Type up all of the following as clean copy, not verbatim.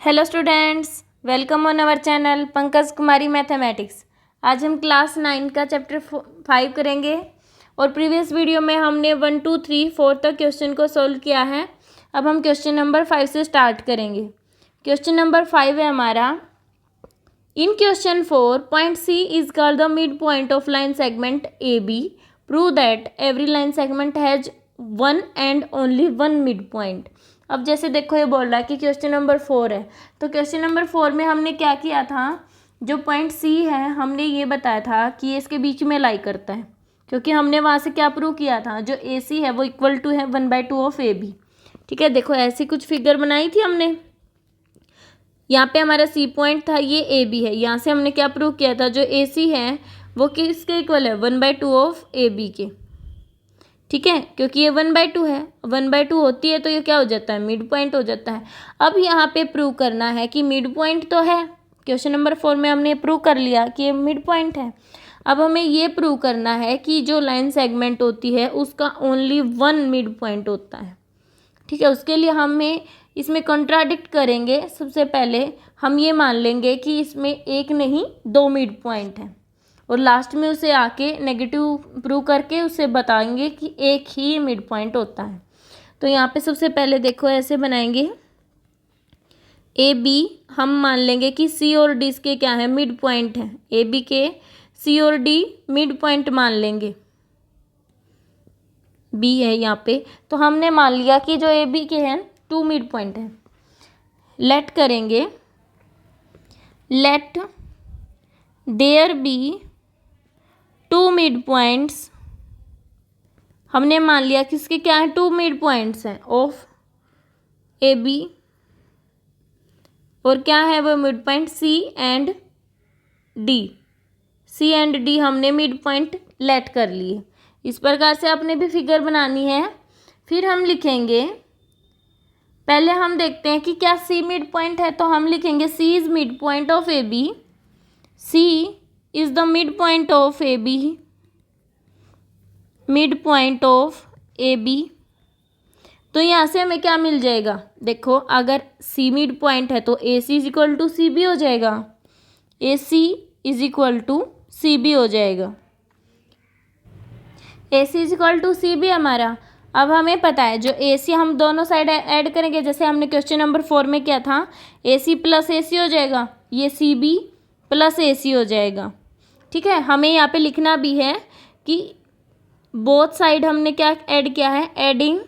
Hello students, welcome on our channel Pankaj Kumari mathematics. आज हम class 9 का चैप्टर 5 करेंगे और प्रीवियस वीडियो में हमने 1 2 3 4 तक क्वेश्चन को सोल्व किया है। अब हम क्वेश्चन नंबर 5 से स्टार्ट करेंगे। क्वेश्चन नंबर 5 है हमारा, in question 4 point C is called the mid point of line segment A B. Prove that every line segment has one and only one mid point. अब जैसे देखो ये बोल रहा है कि क्वेश्चन नंबर 4 है, तो क्वेश्चन नंबर 4 में हमने क्या किया था, जो पॉइंट सी है हमने ये बताया था कि ये इसके बीच में लाई करता है, क्योंकि हमने वहाँ से क्या प्रूव किया था, जो ए सी है वो इक्वल टू है 1/2 ऑफ ए बी। ठीक है, देखो ऐसी कुछ फिगर बनाई थी हमने। यहाँ पे हमारा सी पॉइंट था, ये ए बी है। यहाँ से हमने क्या प्रूव किया था, जो ए सी है वो किसके इक्वल है, 1/2 ऑफ ए बी के। ठीक है, क्योंकि ये 1/2 है, 1/2 होती है तो ये क्या हो जाता है, मिड पॉइंट हो जाता है। अब यहाँ पे प्रूव करना है कि मिड पॉइंट तो है, क्वेश्चन नंबर 4 में हमने प्रूव कर लिया कि ये मिड पॉइंट है। अब हमें ये प्रूव करना है कि जो लाइन सेगमेंट होती है उसका ओनली वन मिड पॉइंट होता है। ठीक है, उसके लिए हमें इसमें कॉन्ट्राडिक्ट करेंगे। सबसे पहले हम ये मान लेंगे कि इसमें एक नहीं दो मिड पॉइंट है, और लास्ट में उसे आके नेगेटिव प्रूव करके उसे बताएंगे कि एक ही मिड पॉइंट होता है। तो यहाँ पे सबसे पहले देखो ऐसे बनाएंगे, ए बी हम मान लेंगे कि सी और डी के क्या है, मिड पॉइंट है। ए बी के सी और डी मिड पॉइंट मान लेंगे, बी है यहाँ पे, तो हमने मान लिया कि जो ए बी के हैं 2 मिड पॉइंट है। लेट करेंगे, let there be 2 mid points. हमने मान लिया कि इसके क्या है, 2 मिड पॉइंट्स हैं ऑफ ए बी, और क्या है वो mid point, C and D. C and D हमने मिड पॉइंट लेट कर लिए। इस प्रकार से आपने भी फिगर बनानी है। फिर हम लिखेंगे, पहले हम देखते हैं कि क्या सी मिड पॉइंट है, तो हम लिखेंगे C is mid point of A B. C is the mid point of A B, mid point of A B. तो यहाँ से हमें क्या मिल जाएगा, देखो अगर सी मिड पॉइंट है तो A C is equal to C B हो जाएगा, A C is equal to C B हो जाएगा। A C is equal to C B हमारा। अब हमें पता है जो ए सी हम दोनों साइड ऐड करेंगे, जैसे हमने क्वेश्चन नंबर 4 में किया था, ए सी प्लस ए सी हो जाएगा, ये सी बी प्लस ए सी हो जाएगा। ठीक है, हमें यहाँ पे लिखना भी है कि बोथ साइड हमने क्या ऐड किया है, एडिंग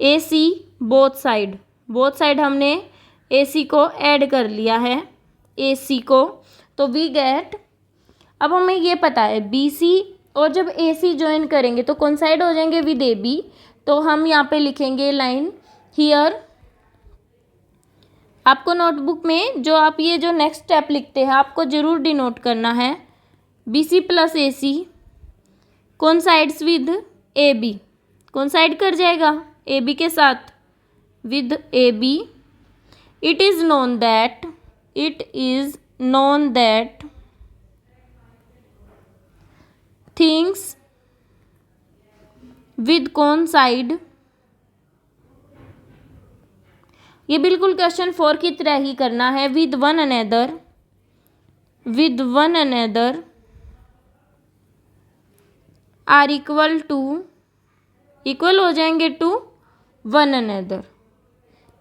ए सी बोथ साइड हमने ए सी को ऐड कर लिया है, ए सी को, तो वी गेट। अब हमें ये पता है बी सी और जब ए सी ज्वाइन करेंगे तो कौन साइड हो जाएंगे, विद ए बी। तो हम यहाँ पे लिखेंगे लाइन हियर। आपको नोटबुक में जो आप ये जो नेक्स्ट स्टेप लिखते हैं आपको जरूर डिनोट करना है, B C plus A C coincides with A B, coincide कर जाएगा, ए बी के साथ, with A B. It is known that things with coincide, ये बिल्कुल क्वेश्चन 4 की तरह ही करना है, with one another are equal हो जाएंगे टू वन अनदर।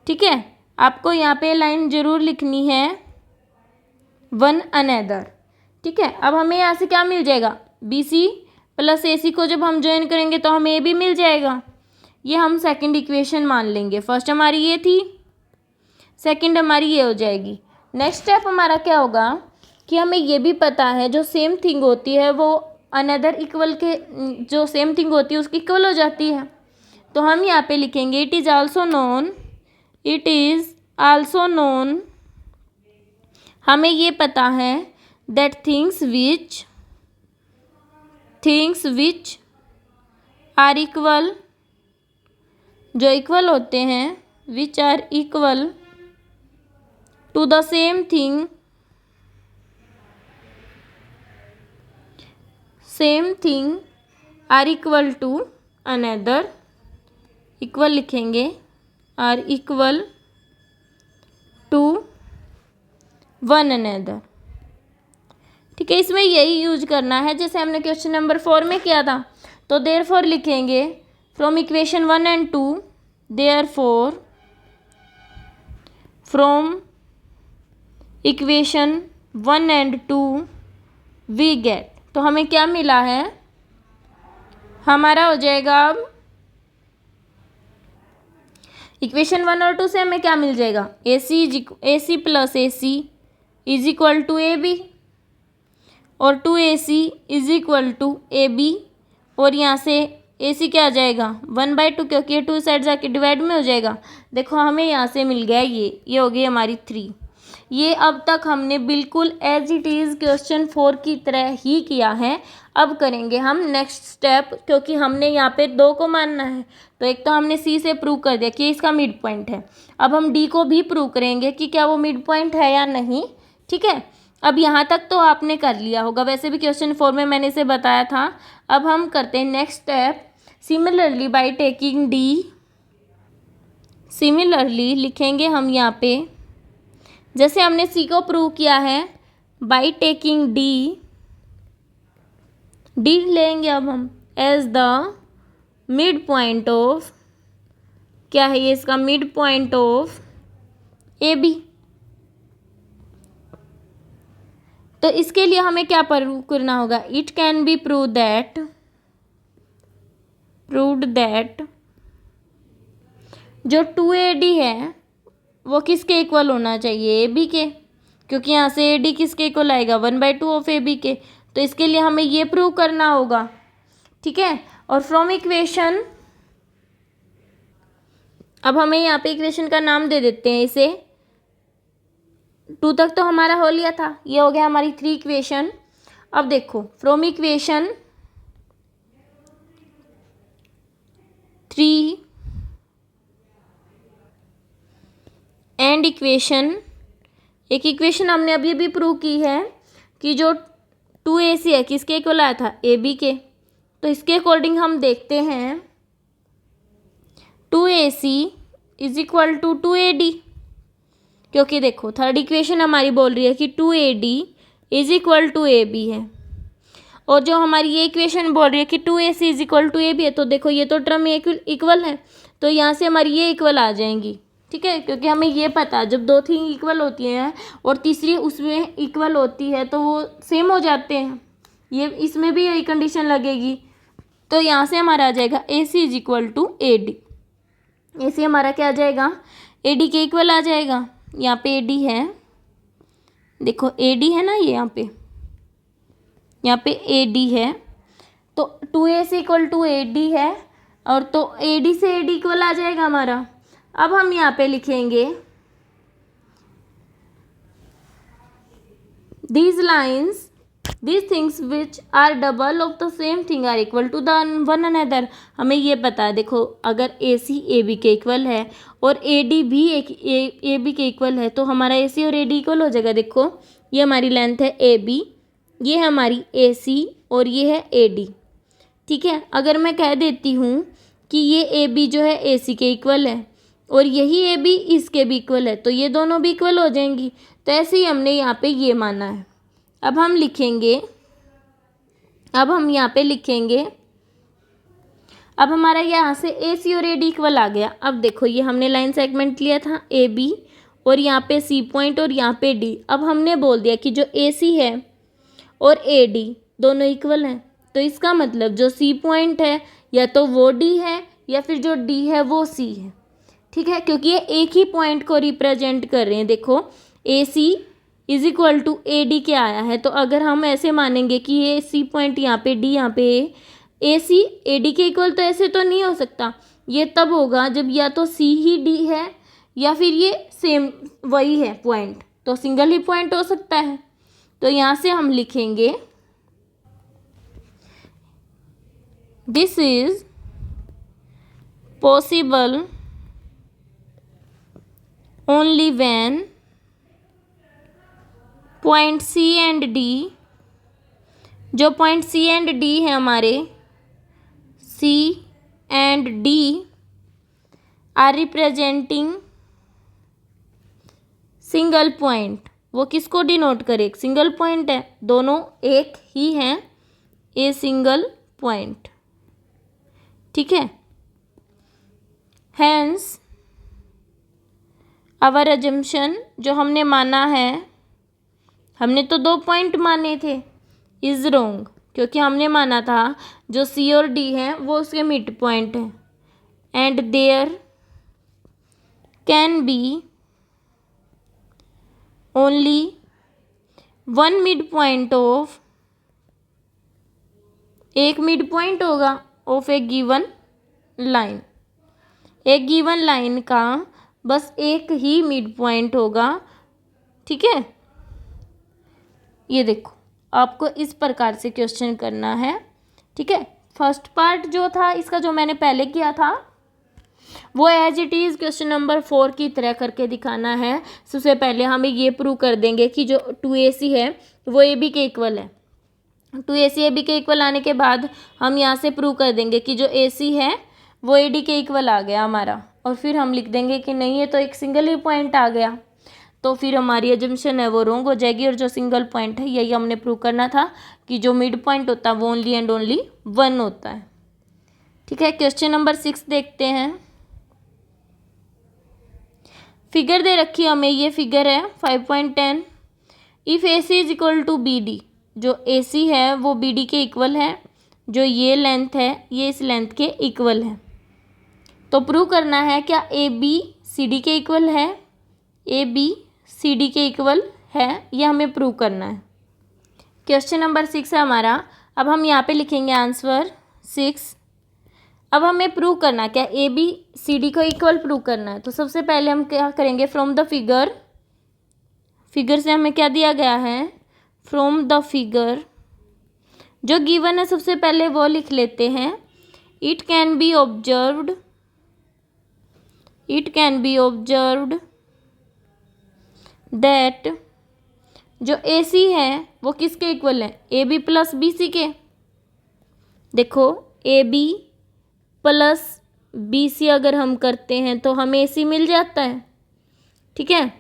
ठीक है, आपको यहाँ पे लाइन जरूर लिखनी है, वन अनदर। ठीक है, अब हमें यहाँ से क्या मिल जाएगा, बी सी प्लस ए सी को जब हम ज्वाइन करेंगे तो हमें ए भी मिल जाएगा। ये हम सेकंड इक्वेशन मान लेंगे। फर्स्ट हमारी ये थी, सेकंड हमारी ये हो जाएगी। नेक्स्ट स्टेप हमारा क्या होगा कि हमें ये भी पता है जो सेम थिंग होती है वो अनदर इक्वल के, जो सेम थिंग होती है उसकी इक्वल हो जाती है। तो हम यहाँ पे लिखेंगे इट इज़ आल्सो नोन, हमें ये पता है that things which are equal, जो इक्वल होते हैं, which are equal to the same thing are equal to another, equal लिखेंगे are equal to one another. ठीक है, इसमें यही यूज करना है जैसे हमने क्वेश्चन नंबर 4 में किया था। तो देयरफॉर लिखेंगे from equation 1 and 2, therefore from equation 1 and 2 we get. तो हमें क्या मिला है, हमारा हो जाएगा अब इक्वेशन 1 और 2 से हमें क्या मिल जाएगा, A C plus A C is equal to A B, और 2ac is equal to A B, और यहाँ से ए सी क्या आ जाएगा 1/2, क्योंकि ये 2 साइड जाके डिवाइड में हो जाएगा। देखो हमें यहाँ से मिल गया ये हो गई हमारी 3। ये अब तक हमने बिल्कुल एज इट इज़ क्वेश्चन 4 की तरह ही किया है। अब करेंगे हम नेक्स्ट स्टेप, क्योंकि हमने यहाँ पे 2 को मानना है। तो एक तो हमने सी से प्रूव कर दिया कि इसका मिड पॉइंट है, अब हम डी को भी प्रूव करेंगे कि क्या वो मिड पॉइंट है या नहीं। ठीक है, अब यहाँ तक तो आपने कर लिया होगा, वैसे भी क्वेश्चन 4 में मैंने इसे बताया था। अब हम करते हैं next step. Similarly by taking D, similarly लिखेंगे हम यहाँ पे जैसे हमने सी को प्रूव किया है बाय टेकिंग डी, डी लेंगे अब हम as the mid point of, क्या है ये इसका mid point of A B. तो इसके लिए हमें क्या प्रूव करना होगा, it can be proved that जो 2AD है वो किसके इक्वल होना चाहिए, AB के, क्योंकि यहाँ से AD किसके इक्वल आएगा 1/2 ऑफ AB के। तो इसके लिए हमें ये प्रूव करना होगा। ठीक है, और फ्रॉम इक्वेशन, अब हमें यहाँ पे इक्वेशन का नाम दे देते हैं इसे, 2 तक तो हमारा हो लिया था, ये हो गया हमारी 3 इक्वेशन। अब देखो फ्रॉम इक्वेशन 3 एंड इक्वेशन, एक इक्वेशन हमने अभी भी प्रूव की है कि जो 2AC है किसके इक्वल आया था, AB के। तो इसके अकॉर्डिंग हम देखते हैं 2AC is equal to 2AD, क्योंकि देखो थर्ड इक्वेशन हमारी बोल रही है कि 2AD is equal to AB है, और जो हमारी ये इक्वेशन बोल रही है कि 2AC is equal to AB है। तो देखो ये तो टर्म इक्वल है, तो यहाँ से हमारी ये इक्वल आ जाएंगी। ठीक है, क्योंकि हमें ये पता जब 2 थिंग इक्वल होती हैं और तीसरी उसमें इक्वल होती है तो वो सेम हो जाते हैं, ये इसमें भी यही कंडीशन लगेगी। तो यहाँ से हमारा आ जाएगा AC is equal to AD, AC हमारा क्या आ जाएगा AD के इक्वल आ जाएगा। यहाँ पे AD है, देखो AD है ना, ये यहाँ पे AD है, तो 2AC इक्वल टू AD है, और तो AD से AD इक्वल आ जाएगा हमारा। अब हम यहाँ पे लिखेंगे these lines, these things which are double of the same thing are equal to the one another। हमें ये पता है, देखो अगर AC AB के इक्वल है और AD भी AB के इक्वल है तो हमारा AC और AD इक्वल हो जाएगा। देखो ये हमारी लेंथ है AB, ये है हमारी AC और ये है AD। ठीक है, अगर मैं कह देती हूँ कि ये AB जो है AC के इक्वल है और यही AB इसके भी इक्वल है, तो ये दोनों भी इक्वल हो जाएंगी। तो ऐसे ही हमने यहाँ पे ये माना है। अब हम यहाँ पे लिखेंगे, अब हमारा यहाँ से AC और AD इक्वल आ गया। अब देखो ये हमने लाइन सेगमेंट लिया था AB, और यहाँ पे C पॉइंट और यहाँ पे D। अब हमने बोल दिया कि जो AC है और AD दोनों इक्वल हैं, तो इसका मतलब जो C पॉइंट है या तो वो D है या फिर जो D है वो C है। ठीक है, क्योंकि ये एक ही पॉइंट को रिप्रेजेंट कर रहे हैं। देखो AC is equal to AD क्या आया है, तो अगर हम ऐसे मानेंगे कि ये C पॉइंट यहाँ पे D यहाँ पे AC AD के इक्वल, तो ऐसे तो नहीं हो सकता। ये तब होगा जब या तो C ही D है या फिर ये सेम वही है पॉइंट, तो सिंगल ही पॉइंट हो सकता है। तो यहाँ से हम लिखेंगे this is possible only when point C and D, जो पॉइंट C एंड D है हमारे C and D are representing single point. वो किसको डिनोट करे? एक सिंगल पॉइंट है, दोनों एक ही हैं, ए सिंगल पॉइंट। ठीक है। हैंस आवर अजम्पशन, जो हमने माना है, हमने तो 2 पॉइंट माने थे, इज रोंग, क्योंकि हमने माना था जो सी और डी है वो उसके मिड पॉइंट है। And there can be only one mid point of, एक मिड पॉइंट होगा ऑफ ए गिवन लाइन। एक गिवन लाइन का बस एक ही मिड पॉइंट होगा। ठीक है। ये देखो, आपको इस प्रकार से क्वेश्चन करना है। ठीक है। फर्स्ट पार्ट जो था इसका, जो मैंने पहले किया था, वो as it is question number 4 की तरह करके दिखाना है। सबसे पहले हमें ये प्रूव कर देंगे कि जो 2AC है वो AB के इक्वल है। 2AC AB के इक्वल आने के बाद हम यहाँ से प्रूव कर देंगे कि जो AC है वो AD के इक्वल आ गया हमारा, और फिर हम लिख देंगे कि नहीं, ये तो एक सिंगल ही पॉइंट आ गया, तो फिर हमारी एजम्पशन है वो रॉन्ग हो जाएगी। और जो सिंगल पॉइंट है, यही हमने प्रूव करना था कि जो मिड पॉइंट होता है वो ओनली एंड ओनली 1 होता है। ठीक है। क्वेश्चन नंबर 6 देखते हैं। फिगर दे रखी है हमें, ये फिगर है 5.10। If AC is equal to BD, जो AC है वो BD के इक्वल है, जो ये लेंथ है ये इस लेंथ के इक्वल है, तो प्रूव करना है क्या AB CD के इक्वल है, AB CD के इक्वल है, ये हमें प्रूव करना है। क्वेश्चन नंबर 6 है हमारा। अब हम यहाँ पे लिखेंगे आंसर 6। अब हमें प्रूव करना क्या, AB CD को इक्वल प्रूव करना है। तो सबसे पहले हम क्या करेंगे, फ्रॉम द फिगर, फिगर से हमें क्या दिया गया है, फ्रॉम द फिगर जो गिवन है सबसे पहले वो लिख लेते हैं। It can B observed, it can B observed that जो AC है वो किसके इक्वल है, AB प्लस BC के। देखो AB प्लस BC अगर हम करते हैं तो हमें AC मिल जाता है। ठीक है।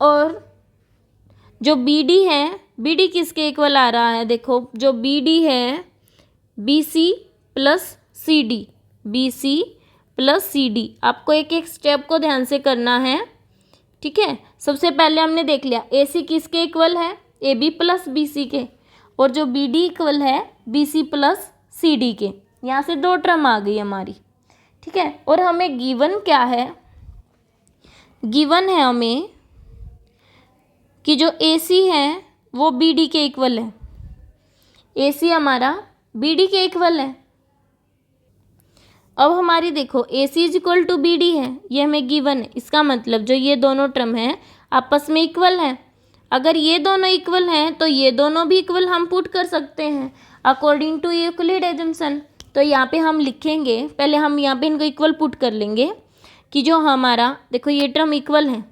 और जो BD है, BD किसके इक्वल आ रहा है, देखो जो BD है BC plus CD, BC plus CD। आपको एक एक स्टेप को ध्यान से करना है। ठीक है। सबसे पहले हमने देख लिया AC किसके इक्वल है, AB प्लस BC के, और जो BD इक्वल है BC प्लस CD के। यहाँ से 2 टर्म आ गई हमारी। ठीक है। और हमें गिवन क्या है, गिवन है हमें कि जो AC है वो BD के इक्वल है, AC हमारा BD के इक्वल है। अब हमारी देखो AC is equal to BD है, ये हमें गिवन है। इसका मतलब जो ये दोनों टर्म हैं आपस में इक्वल हैं। अगर ये दोनों इक्वल हैं तो ये दोनों भी इक्वल हम पुट कर सकते हैं अकॉर्डिंग टू यूक्लिड एजम्पशन। तो यहाँ पे हम लिखेंगे, पहले हम यहाँ पे इनको इक्वल पुट कर लेंगे कि जो हमारा, देखो ये टर्म इक्वल है,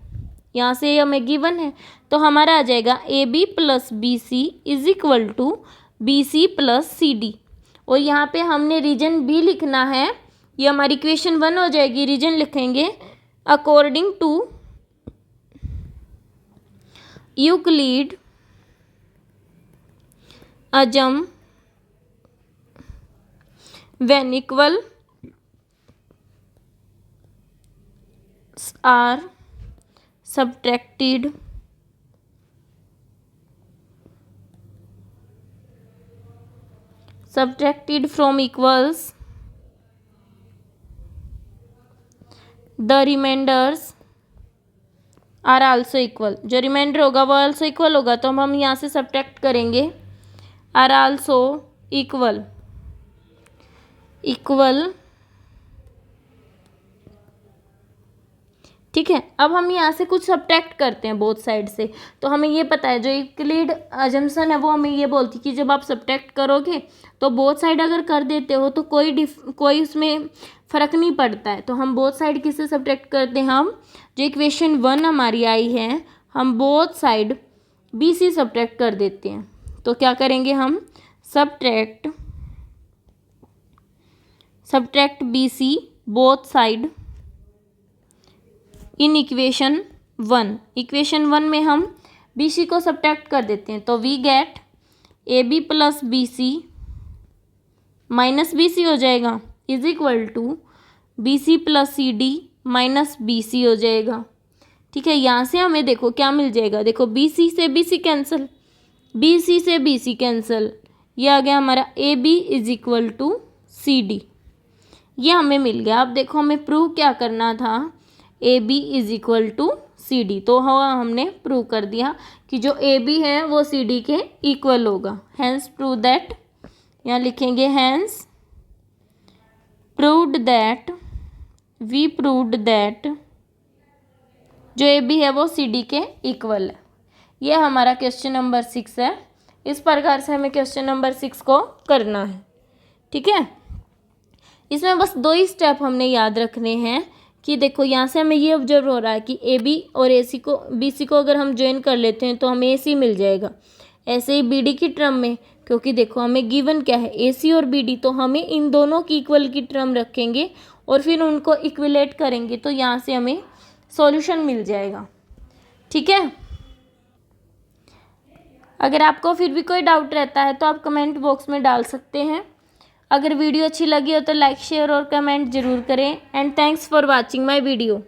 यहाँ से हमें गिवन है, तो हमारा आ जाएगा AB plus BC is equal to BC plus CD। और यहाँ पे हमने रीजन भी लिखना है, ये हमारी इक्वेशन 1 हो जाएगी। रीजन लिखेंगे अकॉर्डिंग टू यूक्लिड अजम when equal are subtracted from equals, the remainders are also equal। जो रिमाइंडर होगा वो also इक्वल होगा, तो हम यहाँ से सब्ट्रैक्ट करेंगे are also equal, इक्वल। ठीक है। अब हम यहाँ से कुछ सब्ट्रैक्ट करते हैं बोथ साइड से, तो हमें ये पता है जो यूक्लिड अजम्पशन है वो हमें ये बोलती कि जब आप सब्ट्रैक्ट करोगे तो बोथ साइड अगर कर देते हो तो कोई उसमें फ़र्क नहीं पड़ता है। तो हम बोथ साइड किससे सब्ट्रैक्ट करते हैं, हम जो इक्वेशन 1 हमारी आई है हम बोथ साइड BC सब्ट्रैक्ट कर देते हैं। तो क्या करेंगे हम, subtract BC both side in equation 1। Equation 1 में हम बी सी को सब्ट्रैक्ट कर देते हैं, तो we get A B plus B C minus B C हो जाएगा is equal to B C plus C D minus B C हो जाएगा। ठीक है, यहाँ से हमें देखो क्या मिल जाएगा, देखो बी सी से B C cancel, B C से बी सी कैंसिल, ये आ गया हमारा A B is equal to C D, ये हमें मिल गया। अब देखो हमें प्रूव क्या करना था, A B is equal to C D, तो हमने प्रूव कर दिया कि जो ए बी है वो सी डी के इक्वल होगा। हैंस प्रूव दैट, यहाँ लिखेंगे hence proved that, we proved that जो ए बी है वो सी डी के इक्वल है। ये हमारा क्वेश्चन नंबर 6 है। इस प्रकार से हमें क्वेश्चन नंबर 6 को करना है। ठीक है, इसमें बस 2 ही स्टेप हमने याद रखने हैं कि देखो यहाँ से हमें ये ऑब्जर्व हो रहा है कि ए बी और ए सी को बी सी को अगर हम ज्वाइन कर लेते हैं तो हमें ए सी मिल जाएगा। ऐसे ही बी डी की टर्म में, क्योंकि देखो हमें गिवन क्या है ए सी और बी डी, तो हमें इन दोनों की इक्वल की टर्म रखेंगे और फिर उनको इक्विलेट करेंगे, तो यहाँ से हमें सॉल्यूशन मिल जाएगा। ठीक है, अगर आपको फिर भी कोई डाउट रहता है तो आप कमेंट बॉक्स में डाल सकते हैं। अगर वीडियो अच्छी लगी हो तो लाइक शेयर और कमेंट ज़रूर करें। And thanks for watching my video.